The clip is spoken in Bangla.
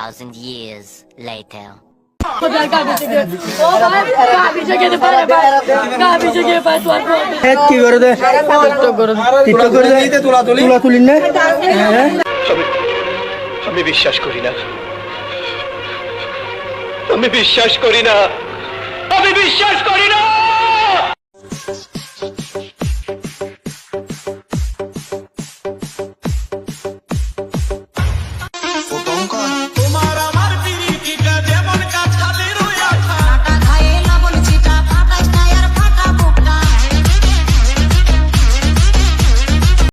2,000 years later. কি করে দে টিকটক করে দে তোলা তুলি না আমি বিশ্বাস করি না আমি বিশ্বাস করি না আমি বিশ্বাস করি না